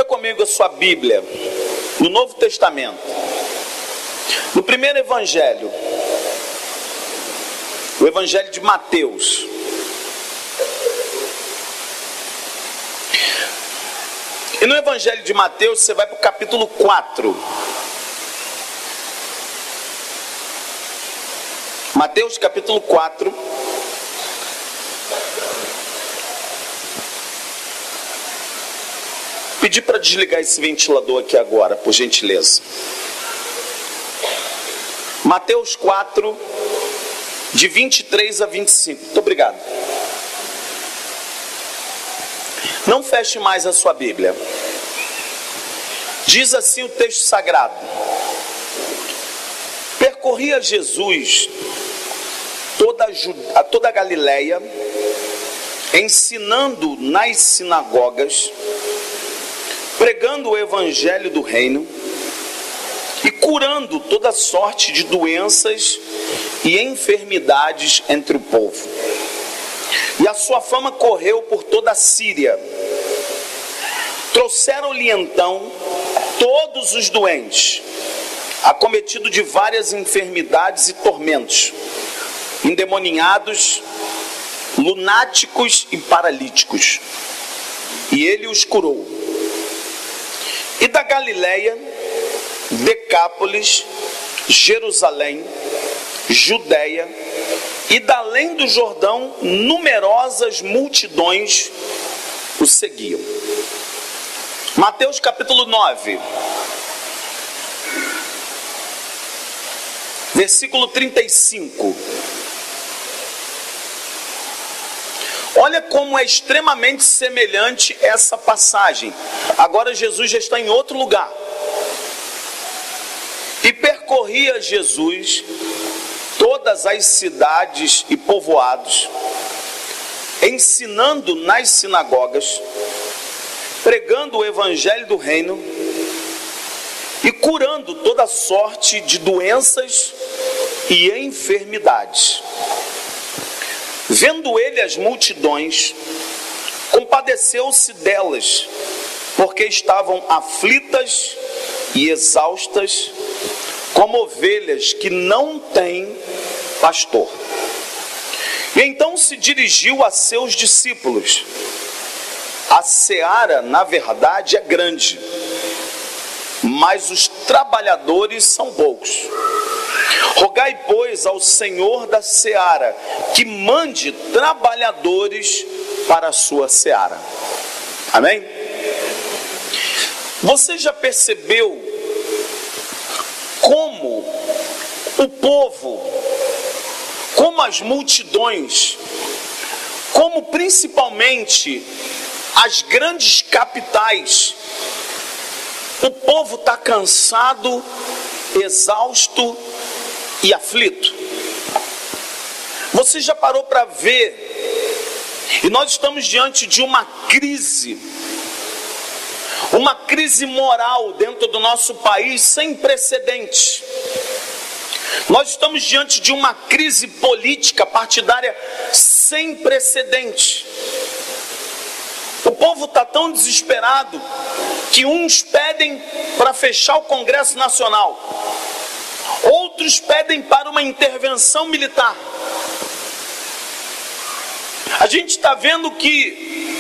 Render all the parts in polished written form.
Abra comigo a sua Bíblia, no Novo Testamento, no primeiro Evangelho, o Evangelho de Mateus. E no Evangelho de Mateus você vai para o capítulo 4. Mateus capítulo 4. Pedir para desligar esse ventilador aqui agora, por gentileza. Mateus 4, de 23 a 25. Muito obrigado. Não feche mais a sua Bíblia. Diz assim o texto sagrado: percorria Jesus toda a Galileia, ensinando nas sinagogas, pregando o evangelho do reino e curando toda sorte de doenças e enfermidades entre o povo. E a sua fama correu por toda a Síria. Trouxeram-lhe então todos os doentes, acometidos de várias enfermidades e tormentos, endemoninhados, lunáticos e paralíticos, e ele os curou. E da Galileia, Decápolis, Jerusalém, Judeia e da além do Jordão, numerosas multidões o seguiam. Mateus capítulo 9, versículo 35. Olha como é extremamente semelhante essa passagem. Agora Jesus já está em outro lugar. E percorria Jesus todas as cidades e povoados, ensinando nas sinagogas, pregando o evangelho do reino e curando toda sorte de doenças e enfermidades. Vendo ele as multidões, compadeceu-se delas, porque estavam aflitas e exaustas, como ovelhas que não têm pastor. E então se dirigiu a seus discípulos: a seara, na verdade, é grande, mas os trabalhadores são poucos. Rogai, pois, ao Senhor da seara que mande trabalhadores para a sua seara. Amém? Você já percebeu como o povo, como as multidões, como principalmente as grandes capitais, o povo está cansado, exausto e aflito? Você já parou para ver? E nós estamos diante de uma crise moral dentro do nosso país sem precedentes. Nós estamos diante de uma crise política partidária sem precedentes. O povo está tão desesperado que uns pedem para fechar o Congresso Nacional, outros pedem para uma intervenção militar. A gente está vendo que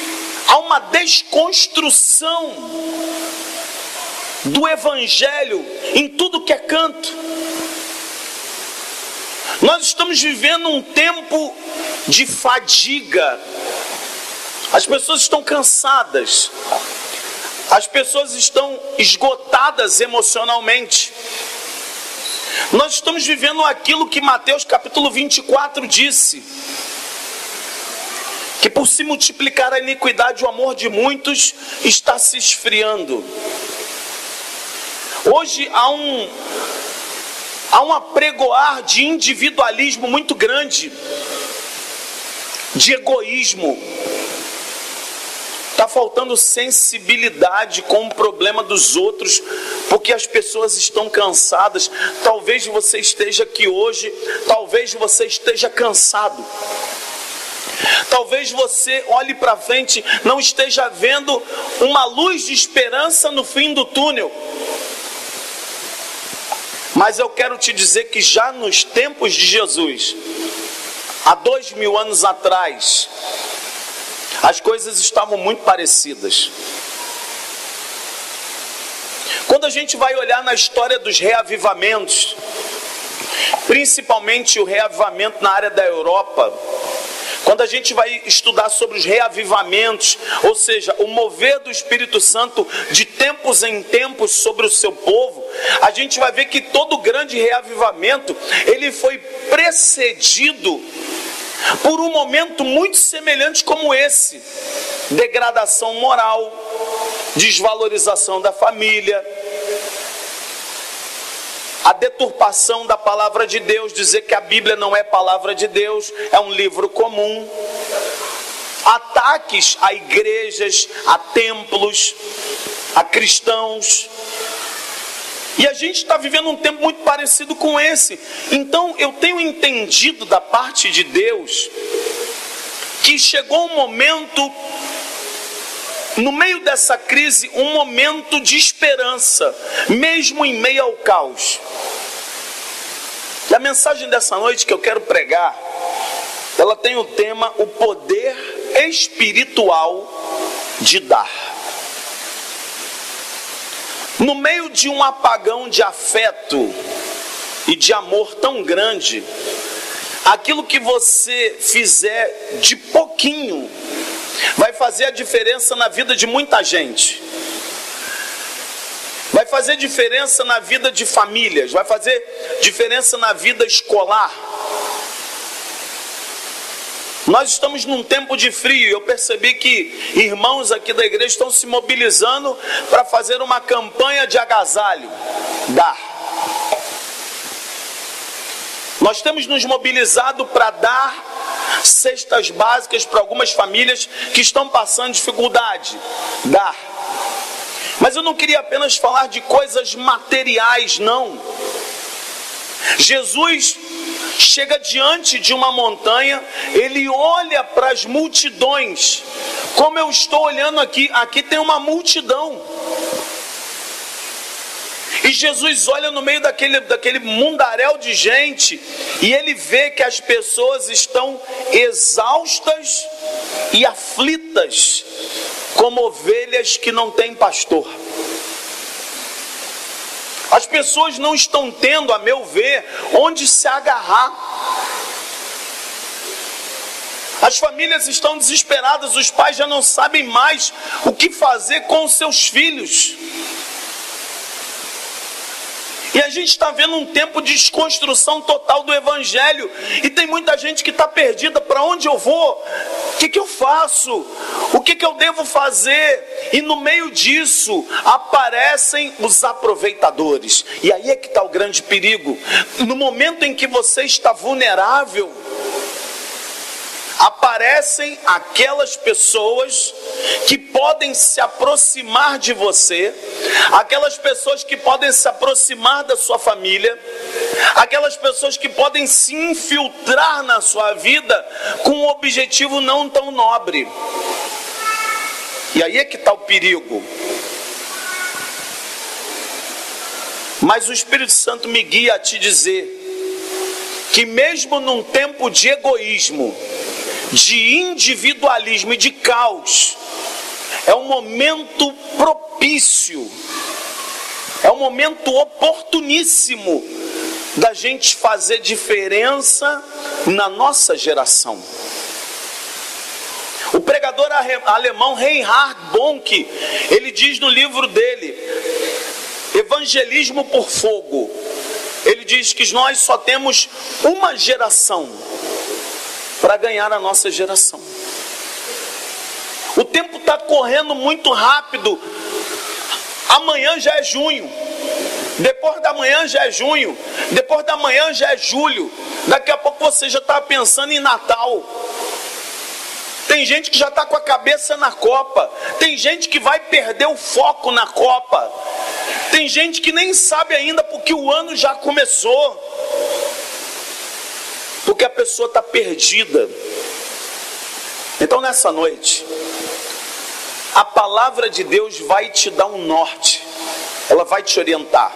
há uma desconstrução do evangelho em tudo que é canto. Nós estamos vivendo um tempo de fadiga. As pessoas estão cansadas, as pessoas estão esgotadas emocionalmente. Nós estamos vivendo aquilo que Mateus capítulo 24 disse: que por se multiplicar a iniquidade, o amor de muitos está se esfriando. Hoje há um apregoar de individualismo muito grande, de egoísmo. Está faltando sensibilidade com o problema dos outros, porque as pessoas estão cansadas. Talvez você esteja aqui hoje, talvez você esteja cansado. Talvez você olhe para frente, não esteja vendo uma luz de esperança no fim do túnel. Mas eu quero te dizer que já nos tempos de Jesus, há 2000 anos atrás, as coisas estavam muito parecidas. Quando a gente vai olhar na história dos reavivamentos, principalmente o reavivamento na área da Europa, quando a gente vai estudar sobre os reavivamentos, ou seja, o mover do Espírito Santo de tempos em tempos sobre o seu povo, a gente vai ver que todo grande reavivamento, ele foi precedido por um momento muito semelhante como esse: degradação moral, desvalorização da família, a deturpação da palavra de Deus, dizer que a Bíblia não é palavra de Deus, é um livro comum, ataques a igrejas, a templos, a cristãos. E a gente está vivendo um tempo muito parecido com esse. Então eu tenho entendido da parte de Deus que chegou um momento, no meio dessa crise, um momento de esperança, mesmo em meio ao caos. E a mensagem dessa noite que eu quero pregar, ela tem o tema: o poder espiritual de dar. No meio de um apagão de afeto e de amor tão grande, aquilo que você fizer de pouquinho vai fazer a diferença na vida de muita gente. Vai fazer diferença na vida de famílias, vai fazer diferença na vida escolar. Nós estamos num tempo de frio. Eu percebi que irmãos aqui da igreja estão se mobilizando para fazer uma campanha de agasalho, dar. Nós temos nos mobilizado para dar cestas básicas para algumas famílias que estão passando dificuldade, dar. Mas eu não queria apenas falar de coisas materiais, não. Jesus chega diante de uma montanha, ele olha para as multidões, como eu estou olhando aqui tem uma multidão. E Jesus olha no meio daquele mundaréu de gente, e ele vê que as pessoas estão exaustas e aflitas, como ovelhas que não têm pastor. As pessoas não estão tendo, a meu ver, onde se agarrar. As famílias estão desesperadas, os pais já não sabem mais o que fazer com os seus filhos. E a gente está vendo um tempo de desconstrução total do Evangelho. E tem muita gente que está perdida. Para onde eu vou? O que eu faço? O que eu devo fazer? E no meio disso aparecem os aproveitadores. E aí é que está o grande perigo. No momento em que você está vulnerável, aparecem aquelas pessoas que podem se aproximar de você, aquelas pessoas que podem se aproximar da sua família, aquelas pessoas que podem se infiltrar na sua vida com um objetivo não tão nobre. E aí é que está o perigo. Mas o Espírito Santo me guia a te dizer que mesmo num tempo de egoísmo, de individualismo e de caos, é um momento propício, é um momento oportuníssimo da gente fazer diferença na nossa geração. O pregador alemão Reinhard Bonk, ele diz no livro dele, Evangelismo por Fogo, ele diz que nós só temos uma geração para ganhar a nossa geração. O tempo está correndo muito rápido. Amanhã já é junho, depois da manhã já é junho, depois da manhã já é julho, daqui a pouco você já está pensando em Natal. Tem gente que já está com a cabeça na Copa, tem gente que vai perder o foco na Copa, tem gente que nem sabe ainda porque o ano já começou. Porque a pessoa está perdida. Então nessa noite, a palavra de Deus vai te dar um norte, ela vai te orientar.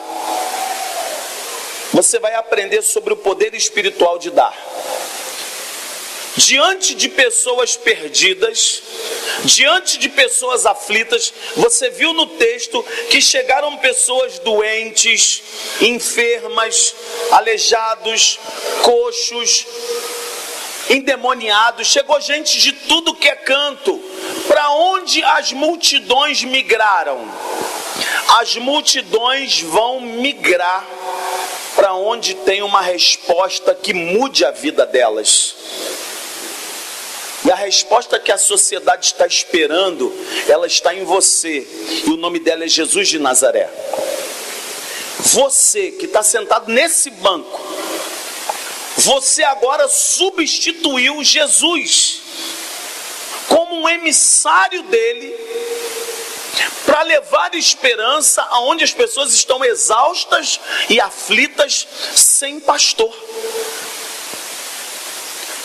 Você vai aprender sobre o poder espiritual de dar. Diante de pessoas perdidas, diante de pessoas aflitas, você viu no texto que chegaram pessoas doentes, enfermas, aleijados, coxos, endemoniados, chegou gente de tudo que é canto. Para onde as multidões migraram? As multidões vão migrar para onde tem uma resposta que mude a vida delas. E a resposta que a sociedade está esperando, ela está em você. E o nome dela é Jesus de Nazaré. Você que está sentado nesse banco, você agora substituiu Jesus como um emissário dele para levar esperança aonde as pessoas estão exaustas e aflitas sem pastor.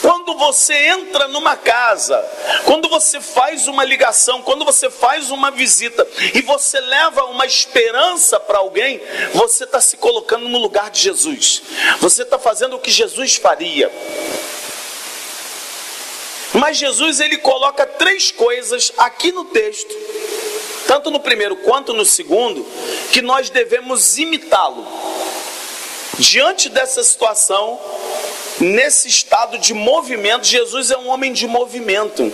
Quando você entra numa casa, quando você faz uma ligação, quando você faz uma visita e você leva uma esperança para alguém, você está se colocando no lugar de Jesus. Você está fazendo o que Jesus faria. Mas Jesus, ele coloca 3 coisas aqui no texto, tanto no primeiro quanto no segundo, que nós devemos imitá-lo. Diante dessa situação, nesse estado de movimento, Jesus é um homem de movimento.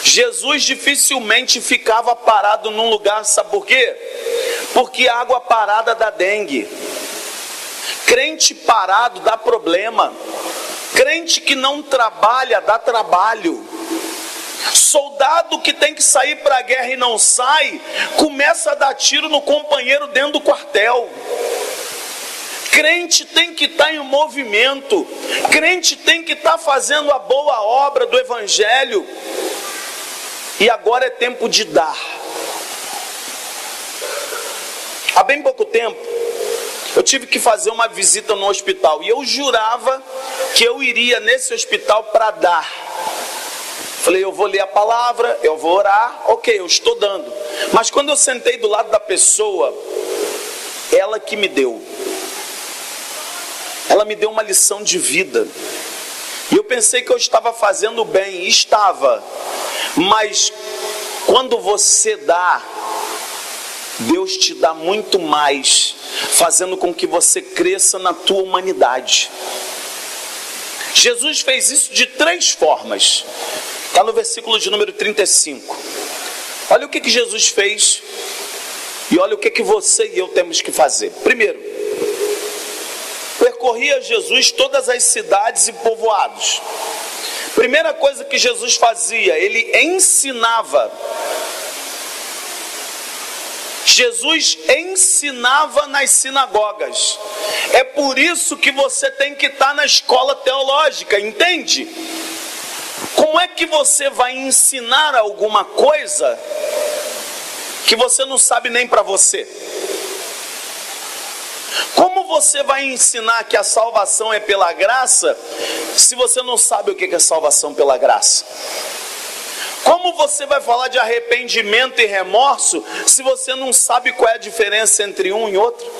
Jesus dificilmente ficava parado num lugar, sabe por quê? Porque água parada dá dengue. Crente parado dá problema. Crente que não trabalha dá trabalho. Soldado que tem que sair para a guerra e não sai, começa a dar tiro no companheiro dentro do quartel. Crente tem que estar em movimento. Crente tem que estar fazendo a boa obra do evangelho. E agora é tempo de dar. Há bem pouco tempo, eu tive que fazer uma visita no hospital. E eu jurava que eu iria nesse hospital para dar. Falei, eu vou ler a palavra, eu vou orar. Ok, eu estou dando. Mas quando eu sentei do lado da pessoa, ela que me deu. Ela me deu uma lição de vida. E eu pensei que eu estava fazendo bem, e estava. Mas quando você dá, Deus te dá muito mais, fazendo com que você cresça na tua humanidade. Jesus fez isso de 3 formas. Está no versículo de número 35. Olha o que Jesus fez. E olha o que você e eu temos que fazer. Primeiro, percorria Jesus todas as cidades e povoados. Primeira coisa que Jesus fazia, ele ensinava. Jesus ensinava nas sinagogas. É por isso que você tem que estar na escola teológica, entende? Como é que você vai ensinar alguma coisa que você não sabe nem para você? Como você vai ensinar que a salvação é pela graça, se você não sabe o que é salvação pela graça? Como você vai falar de arrependimento e remorso, se você não sabe qual é a diferença entre um e outro?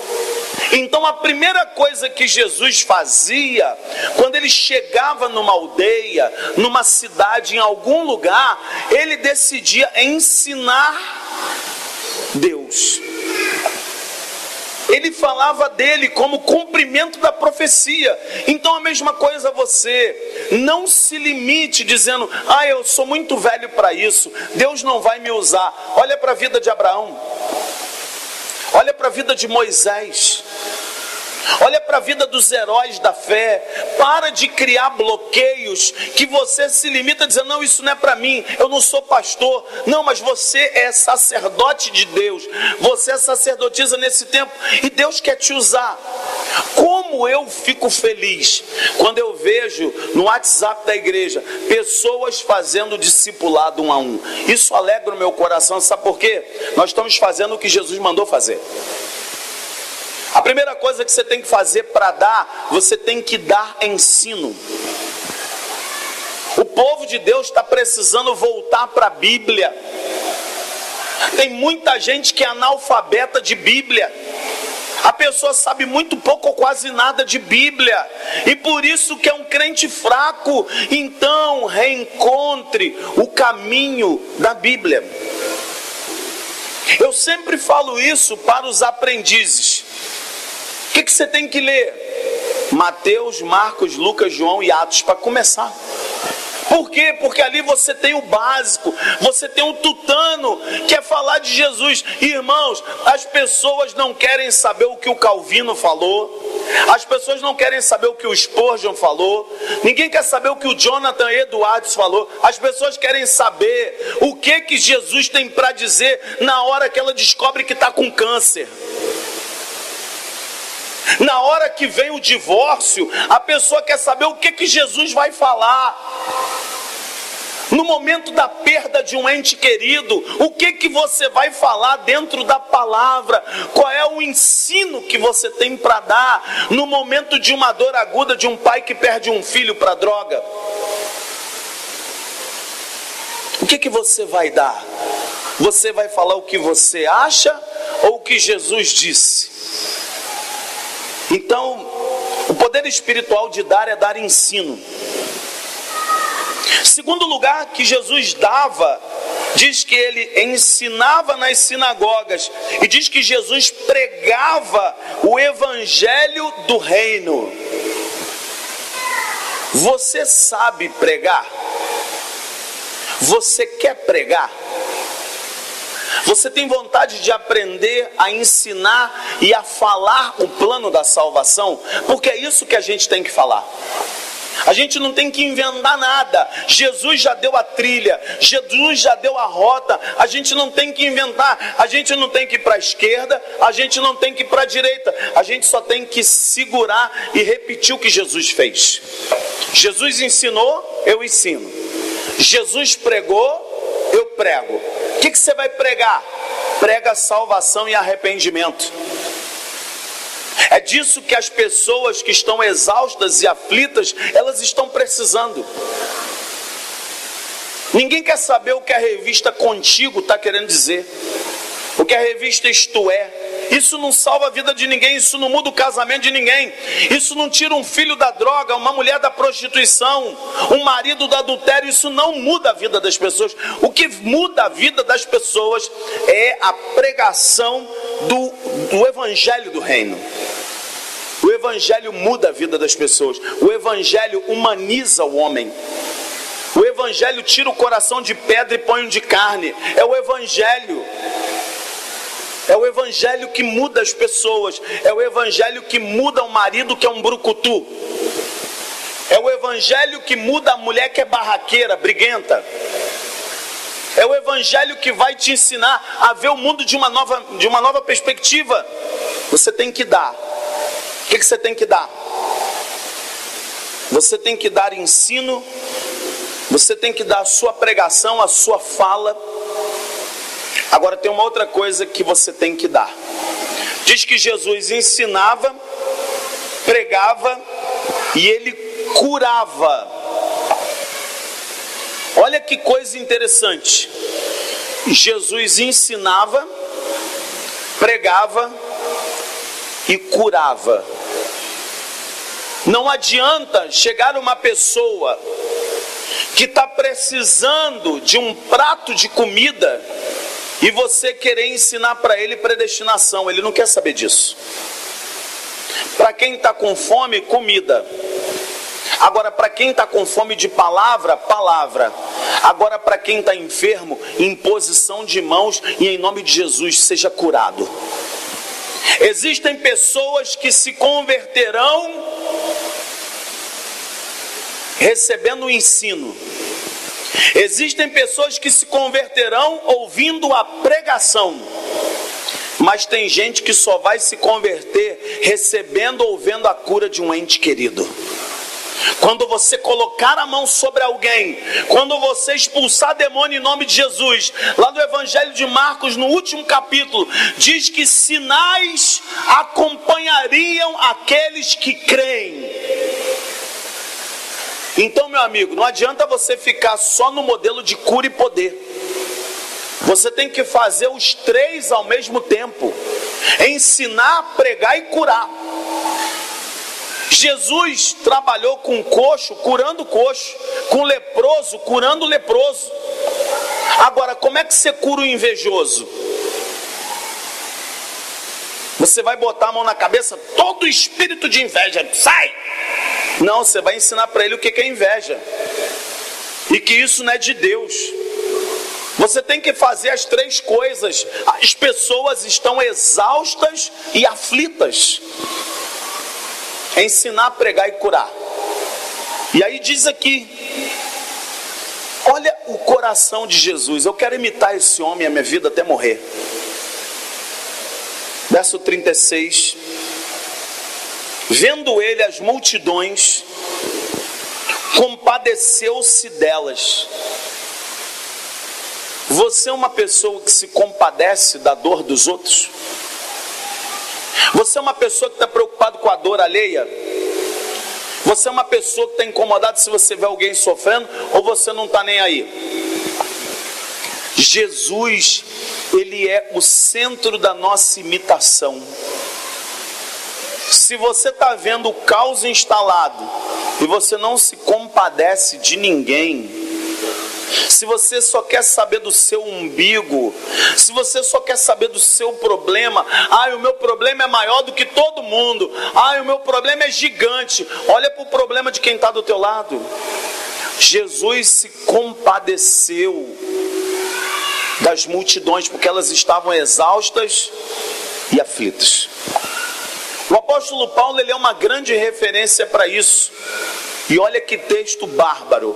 Então a primeira coisa que Jesus fazia, quando ele chegava numa aldeia, numa cidade, em algum lugar, ele decidia ensinar Deus. Ele falava dele como cumprimento da profecia. Então a mesma coisa você. Não se limite dizendo, eu sou muito velho para isso, Deus não vai me usar. Olha para a vida de Abraão. Olha para a vida de Moisés. Olha para a vida dos heróis da fé. Para de criar bloqueios que você se limita a dizer, não, isso não é para mim, eu não sou pastor. Não, mas você é sacerdote de Deus. Você é sacerdotisa nesse tempo e Deus quer te usar. Como eu fico feliz quando eu vejo no WhatsApp da igreja pessoas fazendo discipulado 1 a 1. Isso alegra o meu coração, sabe por quê? Nós estamos fazendo o que Jesus mandou fazer. A primeira coisa que você tem que fazer para dar, você tem que dar ensino. O povo de Deus está precisando voltar para a Bíblia. Tem muita gente que é analfabeta de Bíblia. A pessoa sabe muito pouco ou quase nada de Bíblia, e por isso que é um crente fraco. Então reencontre o caminho da Bíblia. Eu sempre falo isso para os aprendizes. O que você tem que ler? Mateus, Marcos, Lucas, João e Atos, para começar. Por quê? Porque ali você tem o básico, você tem o tutano, que é falar de Jesus. Irmãos, as pessoas não querem saber o que o Calvino falou, as pessoas não querem saber o que o Spurgeon falou, ninguém quer saber o que o Jonathan Edwards falou. As pessoas querem saber o que Jesus tem para dizer na hora que ela descobre que está com câncer. Na hora que vem o divórcio, a pessoa quer saber o que Jesus vai falar. No momento da perda de um ente querido, o que você vai falar dentro da palavra? Qual é o ensino que você tem para dar? No momento de uma dor aguda de um pai que perde um filho para droga, o que você vai dar? Você vai falar o que você acha ou o que Jesus disse? Então, o poder espiritual de dar é dar ensino. Segundo lugar que Jesus dava, diz que ele ensinava nas sinagogas, e diz que Jesus pregava o evangelho do reino. Você sabe pregar? Você quer pregar? Você tem vontade de aprender a ensinar e a falar o plano da salvação? Porque é isso que a gente tem que falar. A gente não tem que inventar nada. Jesus já deu a trilha, Jesus já deu a rota. A gente não tem que inventar. A gente não tem que ir para a esquerda, a gente não tem que ir para a direita. A gente só tem que segurar e repetir o que Jesus fez. Jesus ensinou, eu ensino. Jesus pregou, eu prego. O que você vai pregar? Prega salvação e arrependimento. É disso que as pessoas que estão exaustas e aflitas, elas estão precisando. Ninguém quer saber o que a revista Contigo está querendo dizer, o que a revista Isto É. Isso não salva a vida de ninguém, isso não muda o casamento de ninguém, isso não tira um filho da droga, uma mulher da prostituição, um marido do adultério. Isso não muda a vida das pessoas. O que muda a vida das pessoas é a pregação do evangelho do reino. O evangelho muda a vida das pessoas. O evangelho humaniza o homem. O evangelho tira o coração de pedra e põe um de carne. É o evangelho. É o evangelho que muda as pessoas. É o evangelho que muda o marido que é um brucutu. É o evangelho que muda a mulher que é barraqueira, briguenta. É o evangelho que vai te ensinar a ver o mundo de uma nova perspectiva. Você tem que dar. O que você tem que dar? Você tem que dar ensino. Você tem que dar a sua pregação, a sua fala. Agora tem uma outra coisa que você tem que dar. Diz que Jesus ensinava, pregava e ele curava. Olha que coisa interessante. Jesus ensinava, pregava e curava. Não adianta chegar uma pessoa que está precisando de um prato de comida e você querer ensinar para ele predestinação. Ele não quer saber disso. Para quem está com fome, comida. Agora, para quem está com fome de palavra, palavra. Agora, para quem está enfermo, imposição de mãos e em nome de Jesus seja curado. Existem pessoas que se converterão recebendo o ensino. Existem pessoas que se converterão ouvindo a pregação. Mas tem gente que só vai se converter recebendo ou vendo a cura de um ente querido. Quando você colocar a mão sobre alguém, quando você expulsar demônio em nome de Jesus, lá no Evangelho de Marcos, no último capítulo, diz que sinais acompanhariam aqueles que creem. Então, meu amigo, não adianta você ficar só no modelo de cura e poder. Você tem que fazer os três ao mesmo tempo: ensinar, pregar e curar. Jesus trabalhou com coxo, curando coxo, com leproso, curando leproso. Agora, como é que você cura o invejoso? Você vai botar a mão na cabeça, todo espírito de inveja, sai! Não, você vai ensinar para ele o que é inveja, e que isso não é de Deus. Você tem que fazer as três coisas. As pessoas estão exaustas e aflitas. Ensinar, pregar e curar. E aí diz aqui, olha o coração de Jesus. Eu quero imitar esse homem a minha vida até morrer. Verso 36. Vendo ele as multidões, compadeceu-se delas. Você é uma pessoa que se compadece da dor dos outros? Você é uma pessoa que está preocupado com a dor alheia? Você é uma pessoa que está incomodada se você vê alguém sofrendo, ou você não está nem aí? Jesus, ele é o centro da nossa imitação. Se você está vendo o caos instalado e você não se compadece de ninguém, se você só quer saber do seu umbigo, se você só quer saber do seu problema, o meu problema é maior do que todo mundo, o meu problema é gigante, olha para o problema de quem está do teu lado. Jesus se compadeceu das multidões, porque elas estavam exaustas e aflitas. O apóstolo Paulo, ele é uma grande referência para isso. E olha que texto bárbaro.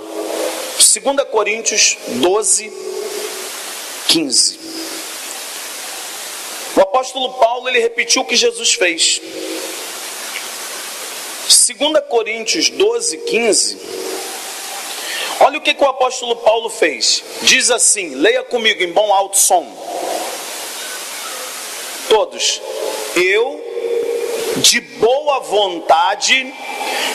2 Coríntios 12, 15. O apóstolo Paulo, ele repetiu o que Jesus fez. 2 Coríntios 12, 15. Olha o que o apóstolo Paulo fez. Diz assim, leia comigo em bom alto som. Todos. Eu, de boa vontade,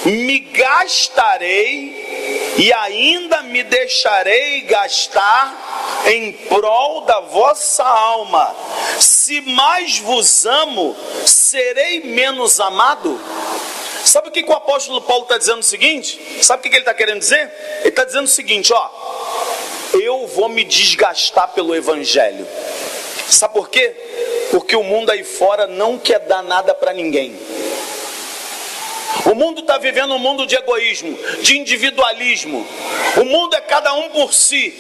me gastarei e ainda me deixarei gastar em prol da vossa alma. Se mais vos amo, serei menos amado? Sabe o que o apóstolo Paulo está dizendo o seguinte? Sabe o que ele está querendo dizer? Ele está dizendo o seguinte, eu vou me desgastar pelo evangelho. Sabe por quê? Porque o mundo aí fora não quer dar nada para ninguém. O mundo está vivendo um mundo de egoísmo, de individualismo. O mundo é cada um por si.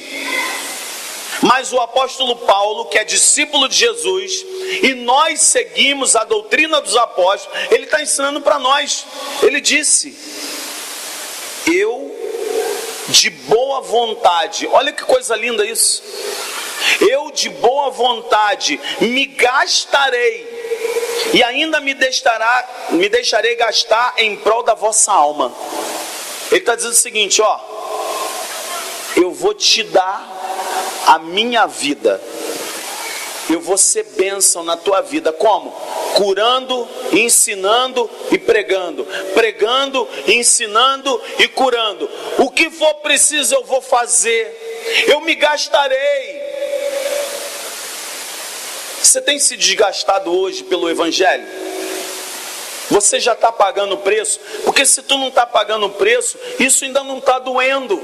Mas o apóstolo Paulo, que é discípulo de Jesus, e nós seguimos a doutrina dos apóstolos, ele está ensinando para nós. Ele disse, eu de boa vontade, olha que coisa linda isso. Eu de boa vontade me gastarei e ainda me deixarei gastar em prol da vossa alma. Ele está dizendo o seguinte, eu vou te dar a minha vida. Eu vou ser bênção na tua vida. Como? Curando, ensinando e pregando. Pregando, ensinando e curando. O que for preciso eu vou fazer. Eu me gastarei. Você tem se desgastado hoje pelo evangelho? Você já está pagando o preço? Porque se tu não está pagando o preço, isso ainda não está doendo.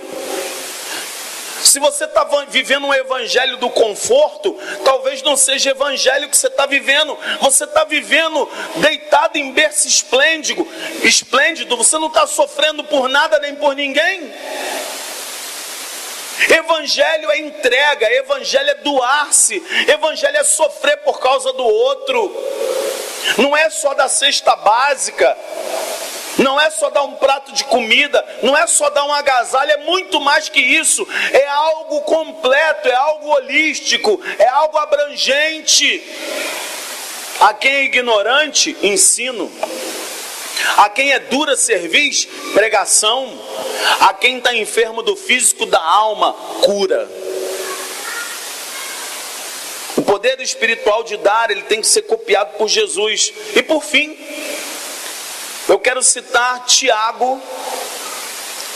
Se você está vivendo um evangelho do conforto, talvez não seja evangelho que você está vivendo. Você está vivendo deitado em berço esplêndido, você não está sofrendo por nada nem por ninguém. Evangelho é entrega, evangelho é doar-se, evangelho é sofrer por causa do outro. Não é só da cesta básica, não é só dar um prato de comida, não é só dar um agasalho, é muito mais que isso. É algo completo, é algo holístico, é algo abrangente. A quem é ignorante, ensino. A quem é dura cerviz, pregação. A quem está enfermo do físico, da alma, cura. O poder espiritual de dar, ele tem que ser copiado por Jesus. E por fim, eu quero citar Tiago,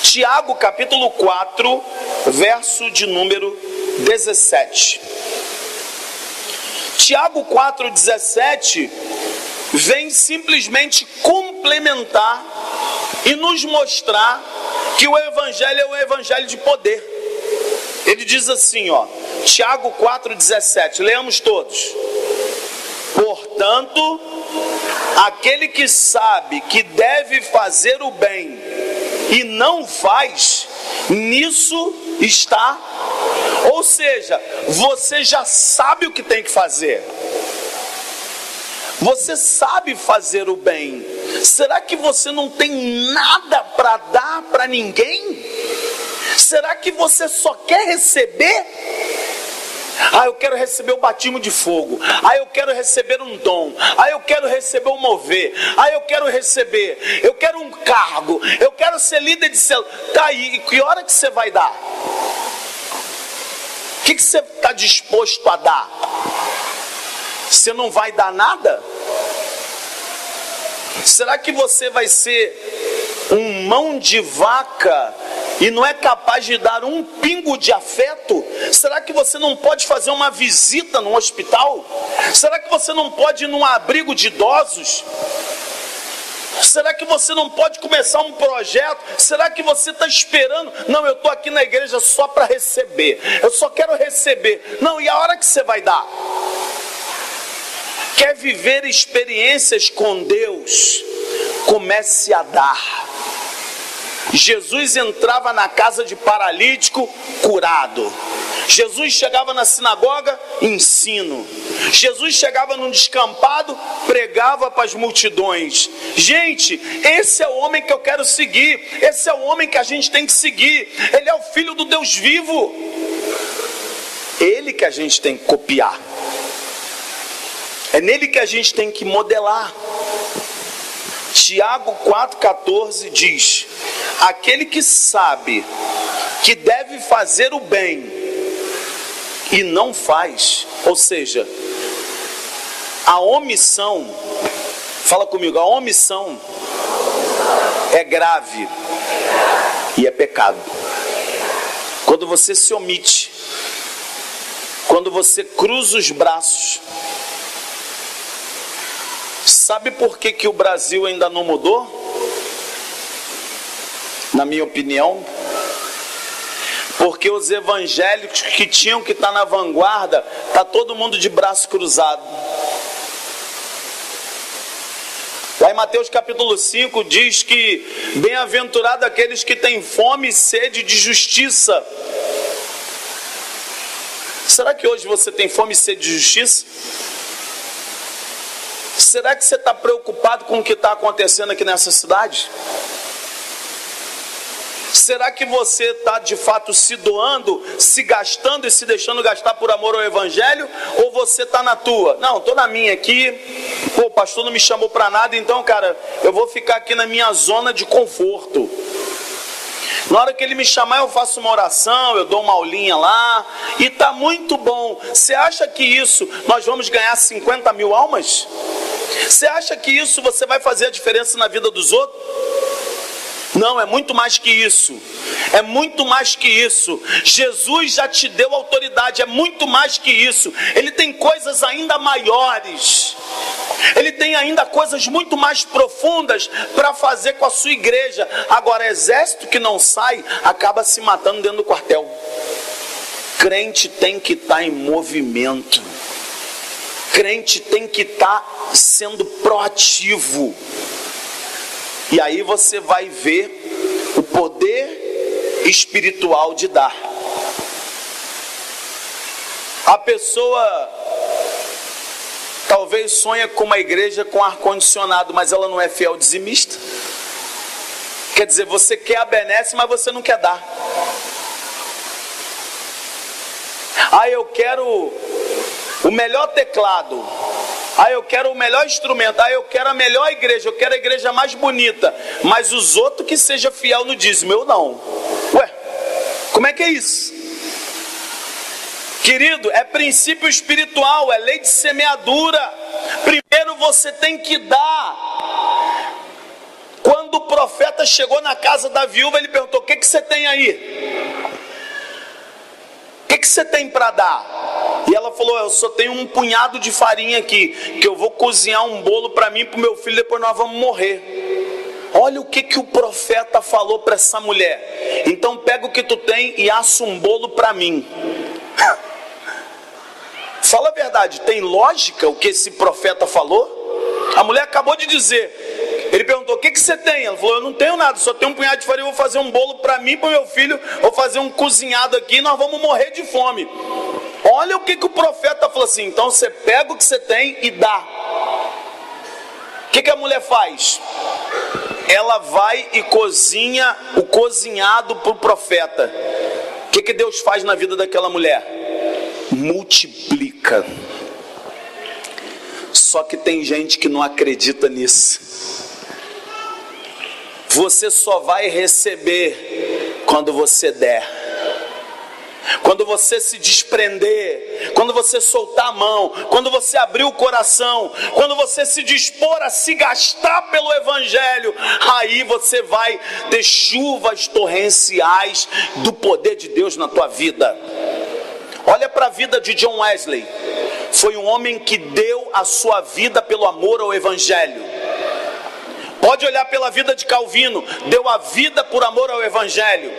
Tiago capítulo 4, verso de número 17. Tiago 4,17 vem simplesmente complementar e nos mostrar que o evangelho é um evangelho de poder. Ele diz assim, Tiago 4,17, leamos todos. Portanto, aquele que sabe que deve fazer o bem e não faz, nisso está. Ou seja, você já sabe o que tem que fazer. Você sabe fazer o bem. Será que você não tem nada para dar para ninguém? Será que você só quer receber? Eu quero receber o batismo de fogo. Eu quero receber um dom. Eu quero receber um mover. Eu quero um cargo. Eu quero ser líder de célula. Tá aí, e que hora que você vai dar? O que você está disposto a dar? Você não vai dar nada? Será que você vai ser um mão de vaca e não é capaz de dar um pingo de afeto? Será que você não pode fazer uma visita no hospital? Será que você não pode ir num abrigo de idosos? Será que você não pode começar um projeto? Será que você está esperando? Não, eu estou aqui na igreja só para receber. Eu só quero receber. Não, e a hora que você vai dar? Quer viver experiências com Deus? Comece a dar. Jesus entrava na casa de paralítico, curado. Jesus chegava na sinagoga, ensino. Jesus chegava num descampado, pregava para as multidões. Gente, esse é o homem que eu quero seguir. Esse é o homem que a gente tem que seguir. Ele é o Filho do Deus vivo. Ele que a gente tem que copiar. É nele que a gente tem que modelar. Tiago 4,14 diz: aquele que sabe que deve fazer o bem e não faz, ou seja, a omissão, fala comigo, a omissão é grave e é pecado. Quando você se omite, quando você cruza os braços. Sabe por que o Brasil ainda não mudou? Na minha opinião, porque os evangélicos que tinham que estar na vanguarda, está todo mundo de braço cruzado. Lá em Mateus capítulo 5 diz que bem-aventurado aqueles que têm fome e sede de justiça. Será que hoje você tem fome e sede de justiça? Será que você está preocupado com o que está acontecendo aqui nessa cidade? Será que você está de fato se doando, se gastando e se deixando gastar por amor ao evangelho? Ou você está na tua? Não, estou na minha aqui. O pastor não me chamou para nada, então, cara, eu vou ficar aqui na minha zona de conforto. Na hora que ele me chamar, eu faço uma oração, eu dou uma aulinha lá, e está muito bom. Você acha que isso nós vamos ganhar 50 mil almas? Você acha que isso você vai fazer a diferença na vida dos outros? Não, é muito mais que isso. É muito mais que isso. Jesus já te deu autoridade, é muito mais que isso. Ele tem coisas ainda maiores. Ele tem ainda coisas muito mais profundas para fazer com a sua igreja. Agora, exército que não sai, acaba se matando dentro do quartel. Crente tem que estar em movimento. Crente tem que estar sendo proativo. E aí você vai ver o poder espiritual de dar. A pessoa talvez sonha com uma igreja com ar-condicionado, mas ela não é fiel dizimista. Quer dizer, você quer a benesse, mas você não quer dar. Eu quero o melhor teclado. Eu quero o melhor instrumento. Eu quero a melhor igreja. Eu quero a igreja mais bonita. Mas os outros que sejam fiel no dízimo, eu não. Ué, como é que é isso? Querido, é princípio espiritual, é lei de semeadura. Primeiro você tem que dar. Quando Quando o profeta chegou na casa da viúva, ele perguntou: o que você tem aí? O que você tem para dar? E ela falou: eu só tenho um punhado de farinha aqui, que eu vou cozinhar um bolo para mim e para o meu filho, depois nós vamos morrer. Olha o que o profeta falou para essa mulher: então pega o que tu tem e assa um bolo para mim. Fala a verdade, tem lógica o que esse profeta falou? A mulher acabou de dizer. Ele perguntou: o que você tem? Ela falou: eu não tenho nada, só tenho um punhado de farinha, vou fazer um bolo para mim e para o meu filho, vou fazer um cozinhado aqui e nós vamos morrer de fome. Olha o que o profeta falou assim: então você pega o que você tem e dá. O que a mulher faz? Ela vai e cozinha o cozinhado para o profeta. O que Deus faz na vida daquela mulher? Multiplica. Só que tem gente que não acredita nisso. Você só vai receber quando você der. Quando você se desprender, quando você soltar a mão, quando você abrir o coração, quando você se dispor a se gastar pelo evangelho, aí você vai ter chuvas torrenciais do poder de Deus na tua vida. Olha para a vida de John Wesley. Foi um homem que deu a sua vida pelo amor ao evangelho. Pode olhar pela vida de Calvino, deu a vida por amor ao evangelho.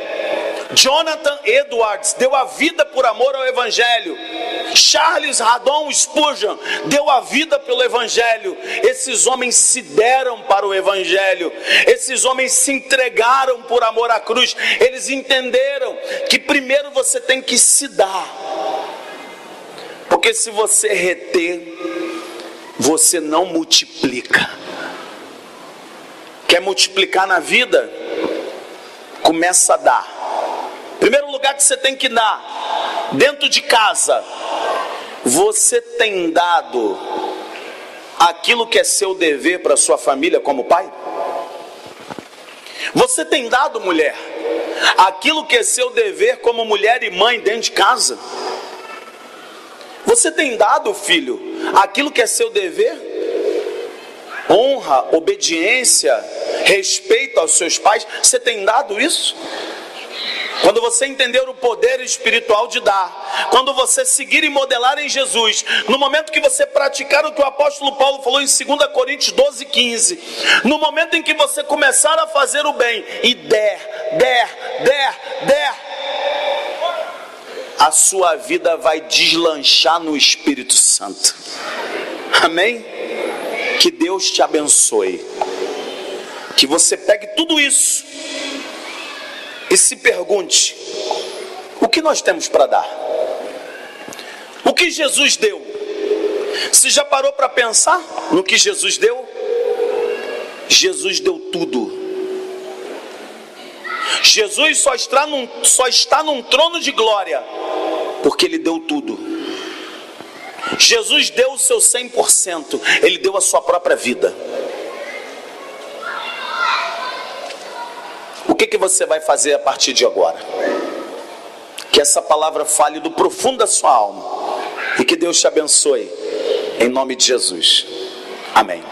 Jonathan Edwards deu a vida por amor ao evangelho. Charles Haddon Spurgeon deu a vida pelo evangelho. Esses homens se deram para o evangelho. Esses homens se entregaram por amor à cruz. Eles entenderam que primeiro você tem que se dar. Porque se você reter, você não multiplica. Quer multiplicar na vida? Começa a dar. Primeiro lugar que você tem que dar, dentro de casa, você tem dado aquilo que é seu dever para sua família como pai? Você tem dado, mulher, aquilo que é seu dever como mulher e mãe dentro de casa? Você tem dado, filho, aquilo que é seu dever? Honra, obediência, respeito aos seus pais, você tem dado isso? Quando você entender o poder espiritual de dar, quando você seguir e modelar em Jesus, no momento que você praticar o que o apóstolo Paulo falou em 2 Coríntios 12:15, no momento em que você começar a fazer o bem e der, a sua vida vai deslanchar no Espírito Santo. Amém? Que Deus te abençoe. Que você pegue tudo isso e se pergunte: o que nós temos para dar? O que Jesus deu? Você já parou para pensar no que Jesus deu? Jesus deu tudo. Jesus só está num trono de glória porque Ele deu tudo. Jesus deu o seu 100%, Ele deu a sua própria vida. O que você vai fazer a partir de agora? Que essa palavra fale do profundo da sua alma e que Deus te abençoe, em nome de Jesus. Amém.